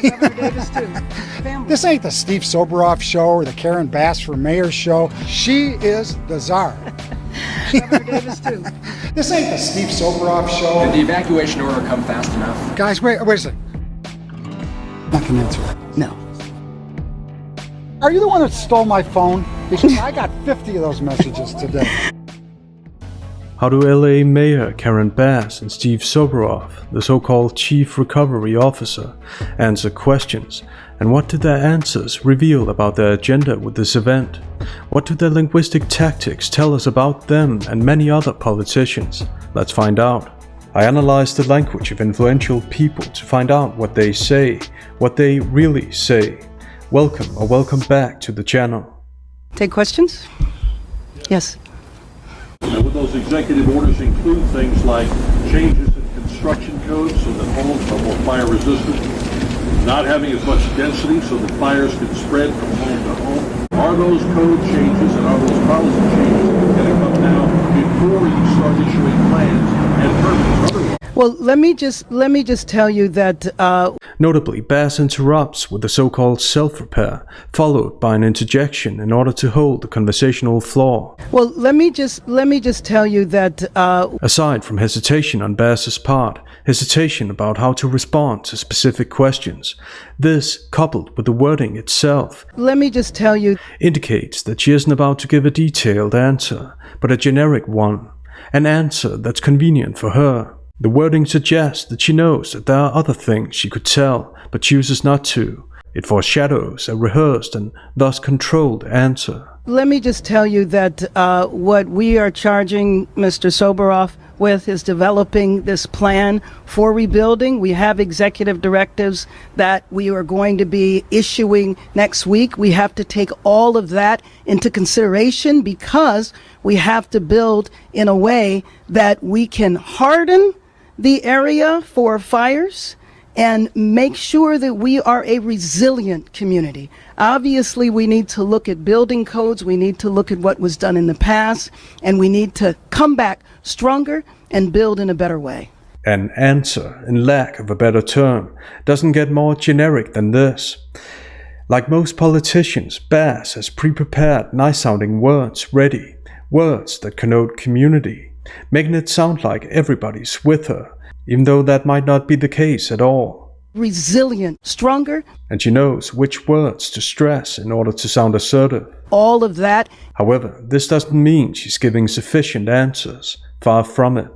This ain't the Steve Soboroff show or the Karen Bass for Mayor show. She is the czar. This ain't the Steve Soboroff show. Did the evacuation order come fast enough? Guys, wait a second. Not gonna answer it. No. Are you the one that stole my phone? Because I got 50 of those messages today. How do LA Mayor Karen Bass and Steve Soboroff, the so-called Chief Recovery Officer, answer questions? And what do their answers reveal about their agenda with this event? What do their linguistic tactics tell us about them and many other politicians? Let's find out. I analyzed the language of influential people to find out what they say, what they really say. Welcome or welcome back to the channel. Take questions? Yes. Would those executive orders include things like changes in construction codes so that homes are more fire resistant, not having as much density so that fires can spread from home to home? Are those code changes and are those policy changes going to come now before you start issuing plans and permits? Otherwise, Well, let me just tell you that Notably, Bass interrupts with the so-called self-repair, followed by an interjection in order to hold the conversational floor. well, let me just tell you that Aside from hesitation on Bass's part, hesitation about how to respond to specific questions, this, coupled with the wording itself, let me just tell you indicates that she isn't about to give a detailed answer, but a generic one, an answer that's convenient for her. The wording suggests that she knows that there are other things she could tell, but chooses not to. It foreshadows a rehearsed and thus controlled answer. Let me just tell you that what we are charging Mr. Soboroff with is developing this plan for rebuilding. We have executive directives that we are going to be issuing next week. We have to take all of that into consideration because we have to build in a way that we can harden the area for fires and make sure that we are a resilient community. Obviously, we need to look at building codes, we need to look at what was done in the past, and we need to come back stronger and build in a better way. An answer, in lack of a better term, doesn't get more generic than this. Like most politicians, Bass has pre-prepared nice-sounding words ready, words that connote community, making it sound like everybody's with her, even though that might not be the case at all. Resilient, stronger. And she knows which words to stress in order to sound assertive. All of that. However, this doesn't mean she's giving sufficient answers. Far from it.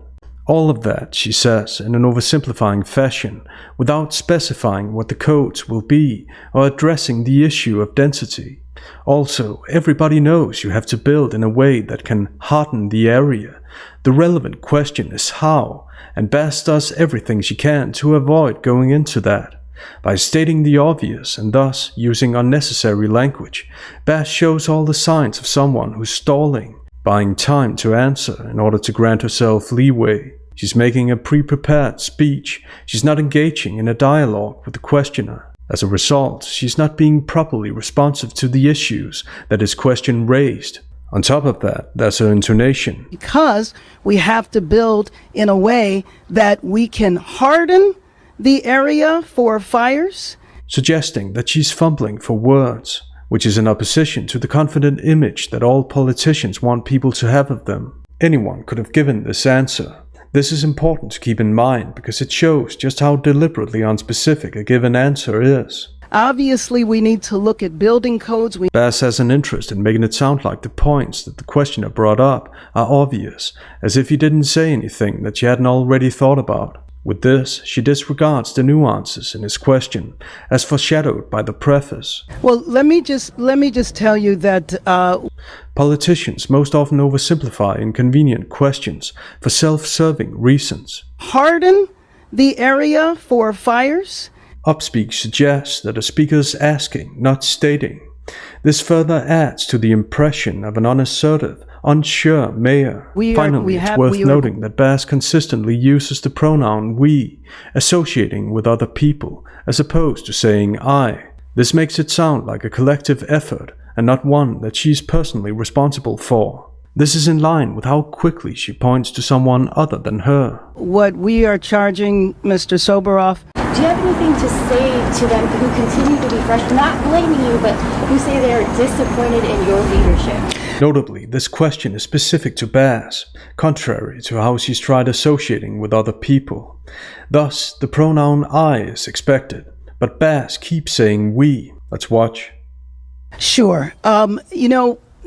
All of that, she says, in an oversimplifying fashion, without specifying what the codes will be or addressing the issue of density. Also, everybody knows you have to build in a way that can harden the area. The relevant question is how, and Bass does everything she can to avoid going into that. By stating the obvious and thus using unnecessary language, Bass shows all the signs of someone who's stalling, buying time to answer in order to grant herself leeway. She's making a pre-prepared speech. She's not engaging in a dialogue with the questioner. As a result, she's not being properly responsive to the issues that his question raised. On top of that, there's her intonation. Because we have to build in a way that we can harden the area for fires. Suggesting that she's fumbling for words, which is in opposition to the confident image that all politicians want people to have of them. Anyone could have given this answer. This is important to keep in mind because it shows just how deliberately unspecific a given answer is. Obviously, we need to look at building codes. Bass has an interest in making it sound like the points that the questioner brought up are obvious, as if he didn't say anything that she hadn't already thought about. With this, she disregards the nuances in his question, as foreshadowed by the preface. Well, let me just tell you that politicians most often oversimplify inconvenient questions for self-serving reasons. Harden the area for fires. Upspeak suggests that a speaker is asking, not stating. This further adds to the impression of an unassertive, unsure mayor. Finally, it's worth noting that Bass consistently uses the pronoun we, associating with other people, as opposed to saying I. This makes it sound like a collective effort, and not one that she's personally responsible for. This is in line with how quickly she points to someone other than her. What we are charging Mr. Soboroff. Do you have anything to say to them who continue to be frustrated, not blaming you, but who say they are disappointed in your leadership? Notably, this question is specific to Bass, contrary to how she's tried associating with other people. Thus, the pronoun I is expected, but Bass keeps saying we. Let's watch. Sure.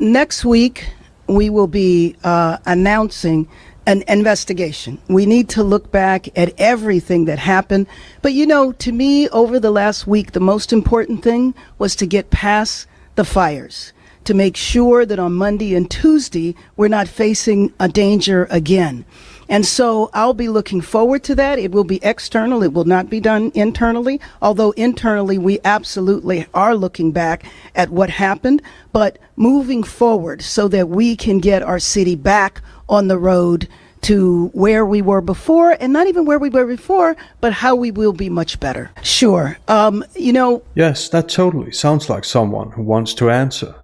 Next week we will be announcing an investigation. We need to look back at everything that happened. But to me, over the last week, the most important thing was to get past the fires, to make sure that on Monday and Tuesday, we're not facing a danger again. And so I'll be looking forward to that. It will be external. It will not be done internally, although internally we absolutely are looking back at what happened, but moving forward so that we can get our city back on the road to where we were before, and not even where we were before, but how we will be much better. Sure. Yes, that totally sounds like someone who wants to answer.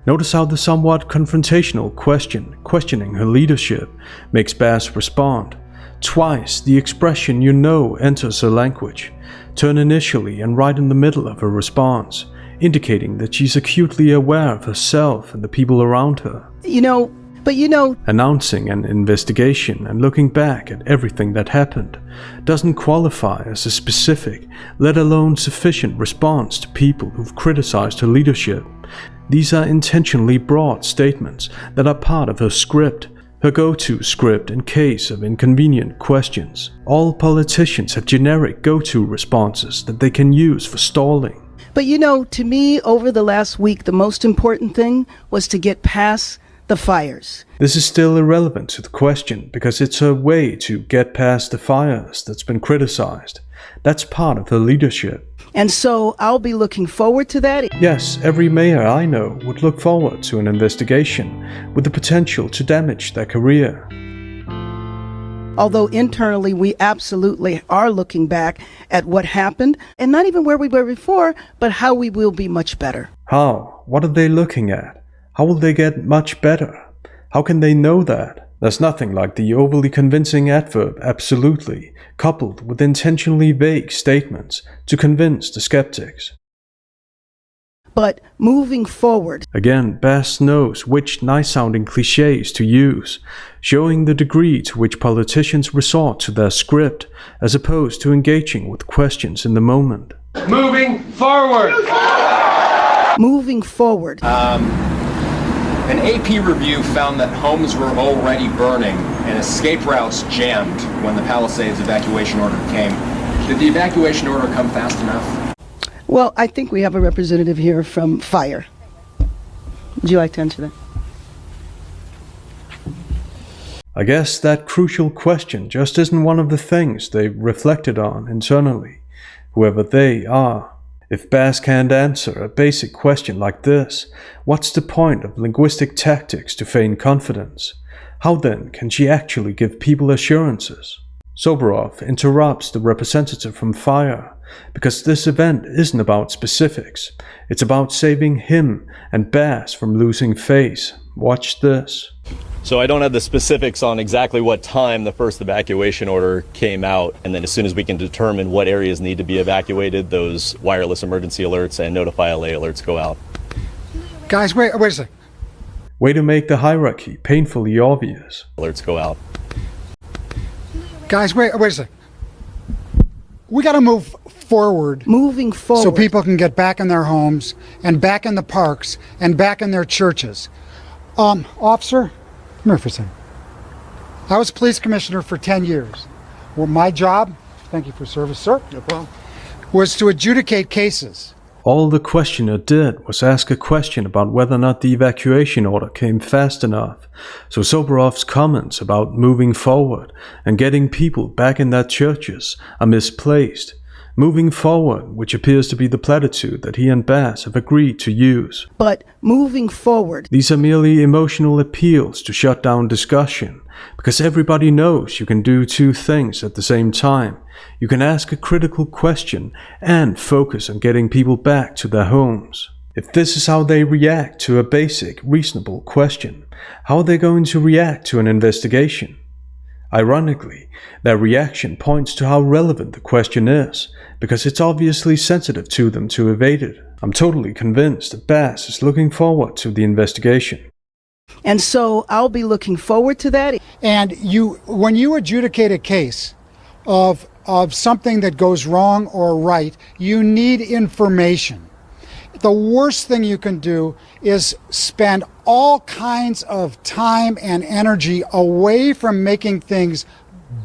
Notice how the somewhat confrontational questioning her leadership, makes Bass respond. Twice, the expression "you know" enters her language, turn initially and right in the middle of her response, indicating that she's acutely aware of herself and the people around her. Announcing an investigation and looking back at everything that happened doesn't qualify as a specific, let alone sufficient response to people who've criticized her leadership. These are intentionally broad statements that are part of her script, her go-to script in case of inconvenient questions. All politicians have generic go-to responses that they can use for stalling. But to me, over the last week, the most important thing was to get past the fires. This is still irrelevant to the question because it's her way to get past the fires that's been criticized. That's part of her leadership. And so I'll be looking forward to that. Yes, every mayor I know would look forward to an investigation with the potential to damage their career. Although internally we absolutely are looking back at what happened, and not even where we were before, but how we will be much better. How? What are they looking at? How will they get much better? How can they know that? There's nothing like the overly convincing adverb absolutely, coupled with intentionally vague statements to convince the skeptics. But moving forward. Again, Bass knows which nice-sounding cliches to use, showing the degree to which politicians resort to their script as opposed to engaging with questions in the moment. Moving forward. Moving forward. An AP review found that homes were already burning and escape routes jammed when the Palisades evacuation order came. Did the evacuation order come fast enough? Well, I think we have a representative here from Fire. Would you like to answer that? I guess that crucial question just isn't one of the things they've reflected on internally, whoever they are. If Bass can't answer a basic question like this, what's the point of linguistic tactics to feign confidence? How then can she actually give people assurances? Soboroff interrupts the representative from Fire, because this event isn't about specifics. It's about saving him and Bass from losing face. Watch this. So I don't have the specifics on exactly what time the first evacuation order came out, and then as soon as we can determine what areas need to be evacuated, those wireless emergency alerts and notify LA alerts go out. Guys, wait a second. Way to make the hierarchy painfully obvious. Alerts go out. Guys, wait a second. We got to move forward. Moving forward. So people can get back in their homes and back in the parks and back in their churches. Officer, come here for a second. I was police commissioner for 10 years. Well, my job, thank you for service, sir, no problem, was to adjudicate cases. All the questioner did was ask a question about whether or not the evacuation order came fast enough, so Soboroff's comments about moving forward and getting people back in their churches are misplaced. Moving forward, which appears to be the platitude that he and Bass have agreed to use. But moving forward. These are merely emotional appeals to shut down discussion, because everybody knows you can do two things at the same time. You can ask a critical question and focus on getting people back to their homes. If this is how they react to a basic, reasonable question, how are they going to react to an investigation? Ironically, their reaction points to how relevant the question is, because it's obviously sensitive to them to evade it. I'm totally convinced that Bass is looking forward to the investigation. And so I'll be looking forward to that. And when you adjudicate a case of something that goes wrong or right, you need information. The worst thing you can do is spend all kinds of time and energy away from making things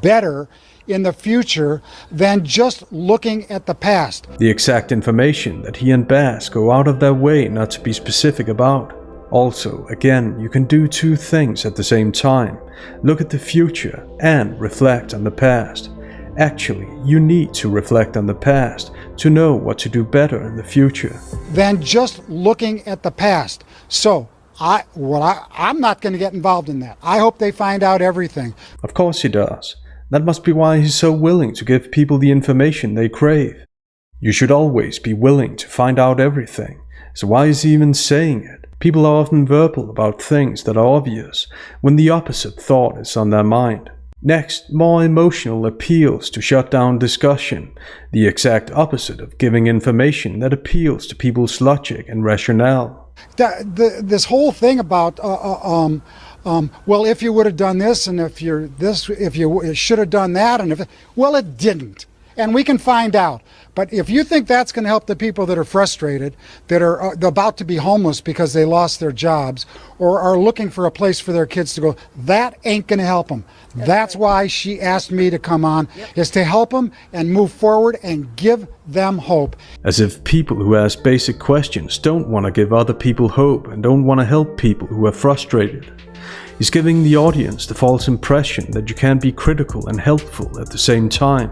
better in the future than just looking at the past. The exact information that he and Bass go out of their way not to be specific about. Also, again, you can do two things at the same time. Look at the future and reflect on the past. Actually, you need to reflect on the past to know what to do better in the future. Than just looking at the past. So, I'm not going to get involved in that. I hope they find out everything. Of course he does. That must be why he's so willing to give people the information they crave. You should always be willing to find out everything. So why is he even saying it? People are often verbal about things that are obvious, when the opposite thought is on their mind. Next, more emotional appeals to shut down discussion, the exact opposite of giving information that appeals to people's logic and rationale. This whole thing about, well, if you would have done this, and if you should have done that, well, it didn't. And we can find out. But if you think that's going to help the people that are frustrated, that are about to be homeless because they lost their jobs, or are looking for a place for their kids to go, that ain't going to help them. That's why she asked me to come on, is to help them and move forward and give them hope. As if people who ask basic questions don't want to give other people hope and don't want to help people who are frustrated. He's giving the audience the false impression that you can be critical and helpful at the same time.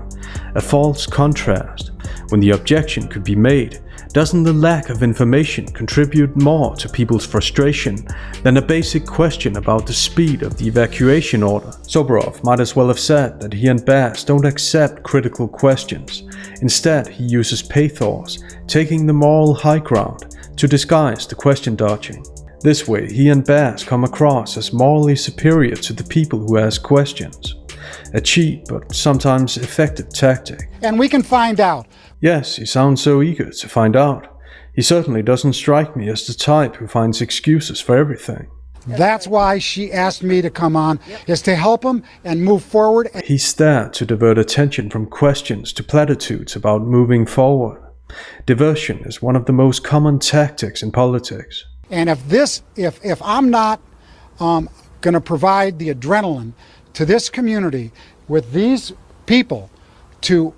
A false contrast. When the objection could be made, doesn't the lack of information contribute more to people's frustration than a basic question about the speed of the evacuation order? Soboroff might as well have said that he and Bass don't accept critical questions. Instead, he uses pathos, taking the moral high ground, to disguise the question dodging. This way, he and Bass come across as morally superior to the people who ask questions. A cheap but sometimes effective tactic. And we can find out. Yes, he sounds so eager to find out. He certainly doesn't strike me as the type who finds excuses for everything. That's why she asked me to come on, is to help them and move forward. He's there to divert attention from questions to platitudes about moving forward. Diversion is one of the most common tactics in politics. And if I'm not going to provide the adrenaline to this community with these people to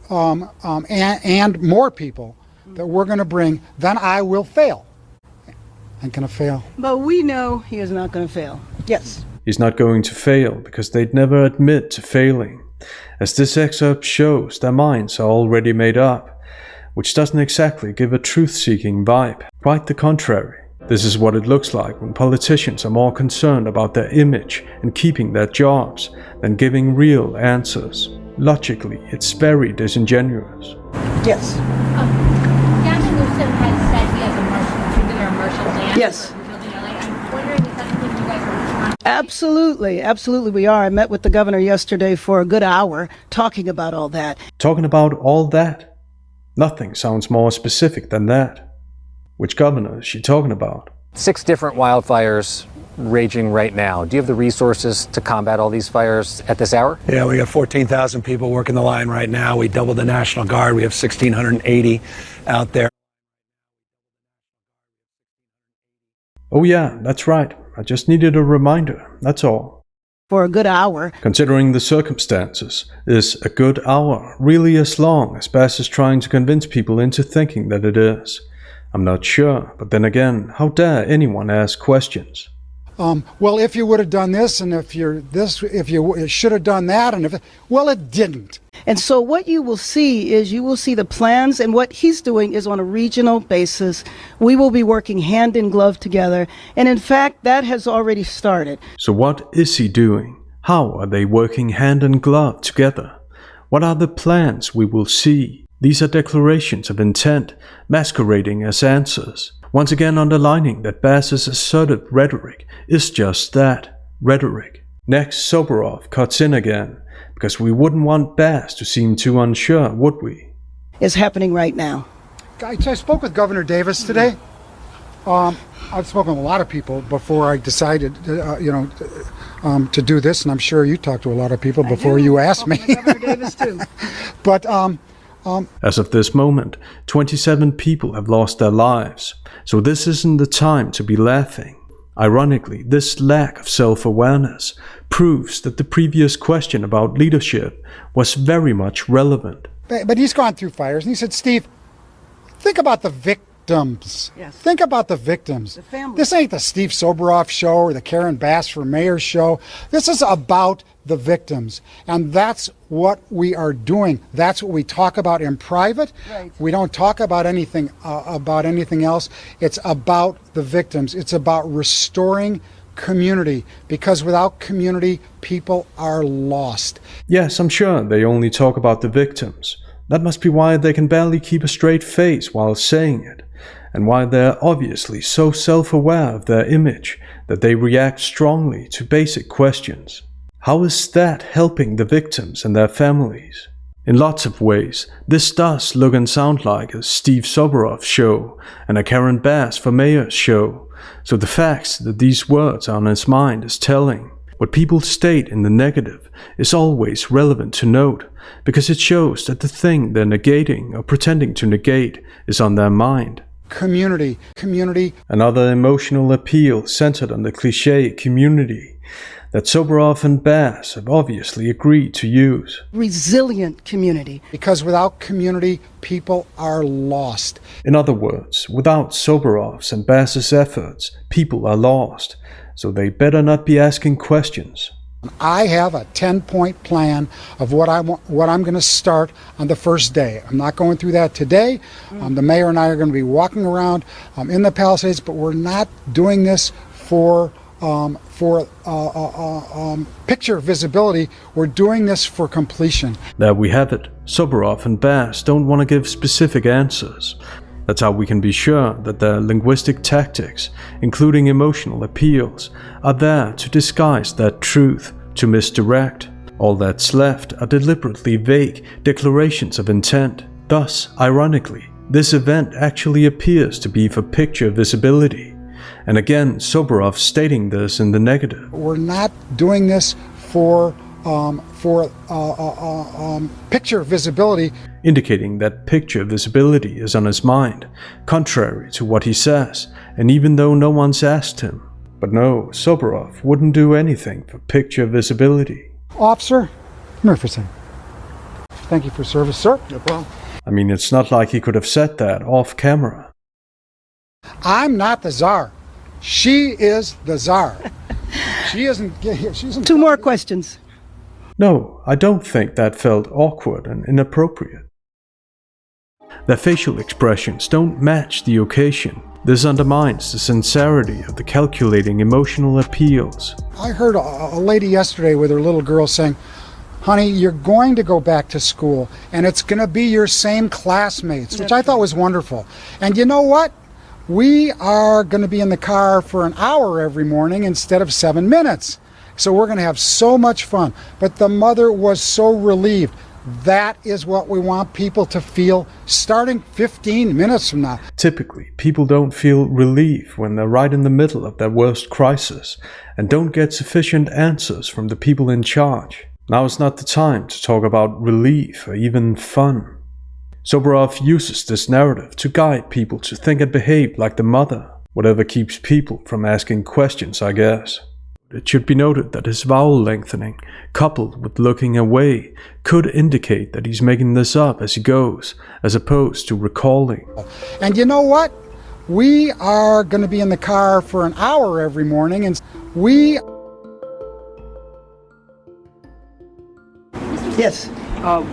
and more people that we're going to bring, then I will fail. I'm going to fail. But we know he is not going to fail. Yes. He's not going to fail because they'd never admit to failing. As this excerpt shows, their minds are already made up, which doesn't exactly give a truth-seeking vibe. Quite the contrary. This is what it looks like when politicians are more concerned about their image and keeping their jobs than giving real answers. Logically, it's very disingenuous. Yes. Gavin Newsom has said he has a marshal plan. Yes. I'm wondering, is that something you guys are working on? Absolutely we are. I met with the governor yesterday for a good hour talking about all that. Talking about all that? Nothing sounds more specific than that. Which governor is she talking about? 6 different wildfires raging right now. Do you have the resources to combat all these fires at this hour? Yeah, we got 14,000 people working the line right now. We doubled the National Guard. We have 1,680 out there. Oh yeah, that's right. I just needed a reminder, that's all. For a good hour. Considering the circumstances, is a good hour really as long as Bass is trying to convince people into thinking that it is? I'm not sure, but then again, how dare anyone ask questions? Well, if you would have done this, and if you should have done that, well, it didn't. And so what you will see is the plans, and what he's doing is on a regional basis. We will be working hand in glove together. And in fact, that has already started. So what is he doing? How are they working hand in glove together? What are the plans we will see? These are declarations of intent, masquerading as answers, once again underlining that Bass's assertive rhetoric is just that, rhetoric. Next, Soboroff cuts in again, because we wouldn't want Bass to seem too unsure, would we? Is happening right now. I spoke with Governor Davis today. I've spoken with a lot of people before I decided, to do this, and I'm sure you talked to a lot of people before you asked me. Governor Davis too. But As of this moment, 27 people have lost their lives, so this isn't the time to be laughing. Ironically, this lack of self-awareness proves that the previous question about leadership was very much relevant. But he's gone through fires, and he said, Steve, think about the victims. Yes. Think about the victims. The families. This ain't the Steve Soboroff show or the Karen Bass for Mayor show. This is about the victims. And that's what we are doing. That's what we talk about in private. Right. We don't talk about anything else. It's about the victims. It's about restoring community, because without community, people are lost. Yes, I'm sure they only talk about the victims. That must be why they can barely keep a straight face while saying it, and why they're obviously so self-aware of their image that they react strongly to basic questions. How is that helping the victims and their families? In lots of ways, this does look and sound like a Steve Soboroff show and a Karen Bass for Mayor show, so the fact that these words are on his mind is telling. What people state in the negative is always relevant to note, because it shows that the thing they're negating or pretending to negate is on their mind. Community. Another emotional appeal centered on the cliché community that Soboroff and Bass have obviously agreed to use. Resilient community. Because without community, people are lost. In other words, without Soboroff's and Bass's efforts, people are lost, so they better not be asking questions. I have a 10-point plan of what I'm going to start on the first day. I'm not going through that today. The mayor and I are going to be walking around in the Palisades, but we're not doing this for picture visibility. We're doing this for completion. There we have it. Soboroff and Bass don't want to give specific answers. That's how we can be sure that their linguistic tactics, including emotional appeals, are there to disguise that truth, to misdirect. All that's left are deliberately vague declarations of intent. Thus, ironically, this event actually appears to be for picture visibility. And again, Soboroff stating this in the negative. We're not doing this for picture visibility. Indicating that picture visibility is on his mind, contrary to what he says, and even though no one's asked him. But no, Soboroff wouldn't do anything for picture visibility. Officer Murphyson, thank you for service, sir. No problem. I mean, it's not like he could have said that off camera. I'm not the czar. She is the czar. She isn't. Two more questions. No, I don't think that felt awkward and inappropriate. Their facial expressions don't match the occasion. This undermines the sincerity of the calculating emotional appeals. I heard a lady yesterday with her little girl saying, honey, you're going to go back to school and it's going to be your same classmates, which I thought was wonderful. And you know what? We are going to be in the car for an hour every morning instead of 7 minutes. So we're going to have so much fun. But the mother was so relieved. That is what we want people to feel starting 15 minutes from now. Typically, people don't feel relief when they're right in the middle of their worst crisis and don't get sufficient answers from the people in charge. Now is not the time to talk about relief or even fun. Soboroff uses this narrative to guide people to think and behave like the mother, whatever keeps people from asking questions, I guess. It should be noted that his vowel lengthening, coupled with looking away, could indicate that he's making this up as he goes, as opposed to recalling. And you know what? We are going to be in the car for an hour every morning, and we... Yes.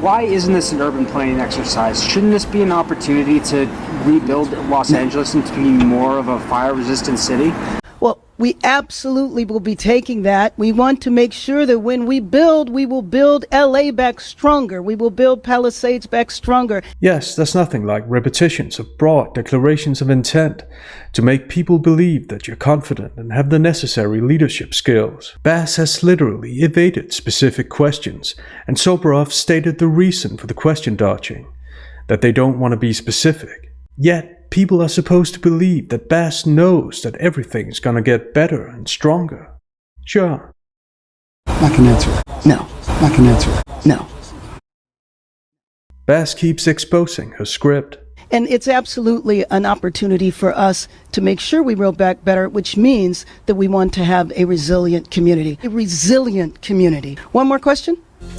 Why isn't this an urban planning exercise? Shouldn't this be an opportunity to rebuild Los Angeles into being more of a fire-resistant city? Well, We absolutely will be taking that. We want to make sure that when we build, we will build LA back stronger. We will build Palisades back stronger. Yes, there's nothing like repetitions of broad declarations of intent to make people believe that you're confident and have the necessary leadership skills. Bass has literally evaded specific questions, and Soboroff stated the reason for the question dodging, that they don't want to be specific. Yet, people are supposed to believe that Bass knows that everything's gonna get better and stronger. Sure. I can answer it. No. I can answer it. No. Bass keeps exposing her script. And it's absolutely an opportunity for us to make sure we roll back better, which means that we want to have a resilient community. A resilient community. One more question?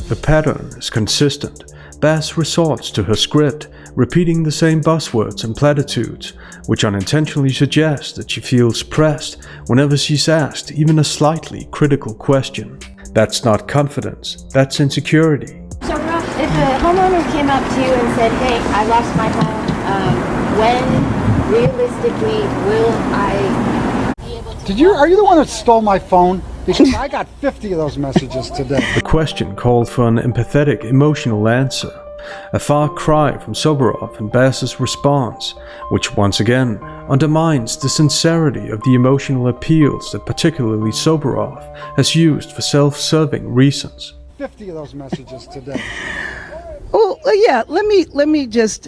The pattern is consistent. Bass resorts to her script, repeating the same buzzwords and platitudes, which unintentionally suggest that she feels pressed whenever she's asked even a slightly critical question. That's not confidence, that's insecurity. So, Rob, if a homeowner came up to you and said, hey, I lost my home, when realistically will I be able to... Are you the one that stole my phone? Because I got 50 of those messages today. The question called for an empathetic, emotional answer, a far cry from Soboroff and Bass's response, which once again undermines the sincerity of the emotional appeals that particularly Soboroff has used for self-serving reasons. 50 of those messages today. Oh, yeah, let me just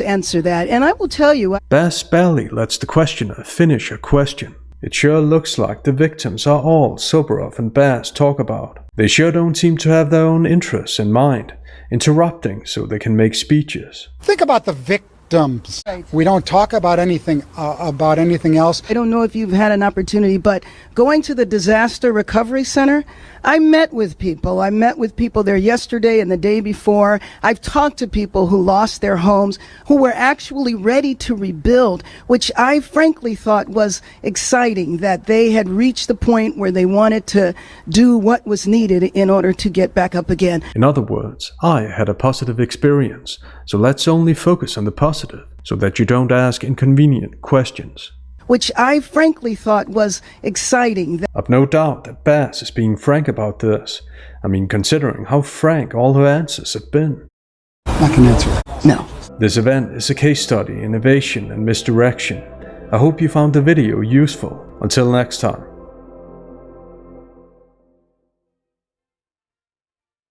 answer that. And I will tell you, Bass barely lets the questioner finish her question. It sure looks like the victims are all Soboroff and Bass talk about. They sure don't seem to have their own interests in mind, interrupting so they can make speeches. Think about the victims. We don't talk about anything else. I don't know if you've had an opportunity, but going to the Disaster Recovery Center, I met with people. I met with people there yesterday and the day before. I've talked to people who lost their homes, who were actually ready to rebuild, which I frankly thought was exciting, that they had reached the point where they wanted to do what was needed in order to get back up again. In other words, I had a positive experience, so let's only focus on the positive, so that you don't ask inconvenient questions. Which I frankly thought was exciting. I've no doubt that Bass is being frank about this. I mean, considering how frank all her answers have been. I can answer it. No. This event is a case study in evasion and misdirection. I hope you found the video useful. Until next time.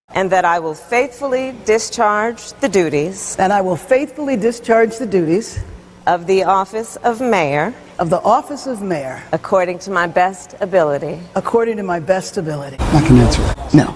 And that I will faithfully discharge the duties. And I will faithfully discharge the duties. Of the office of mayor. Of the office of mayor. According to my best ability. According to my best ability. I can answer it. No.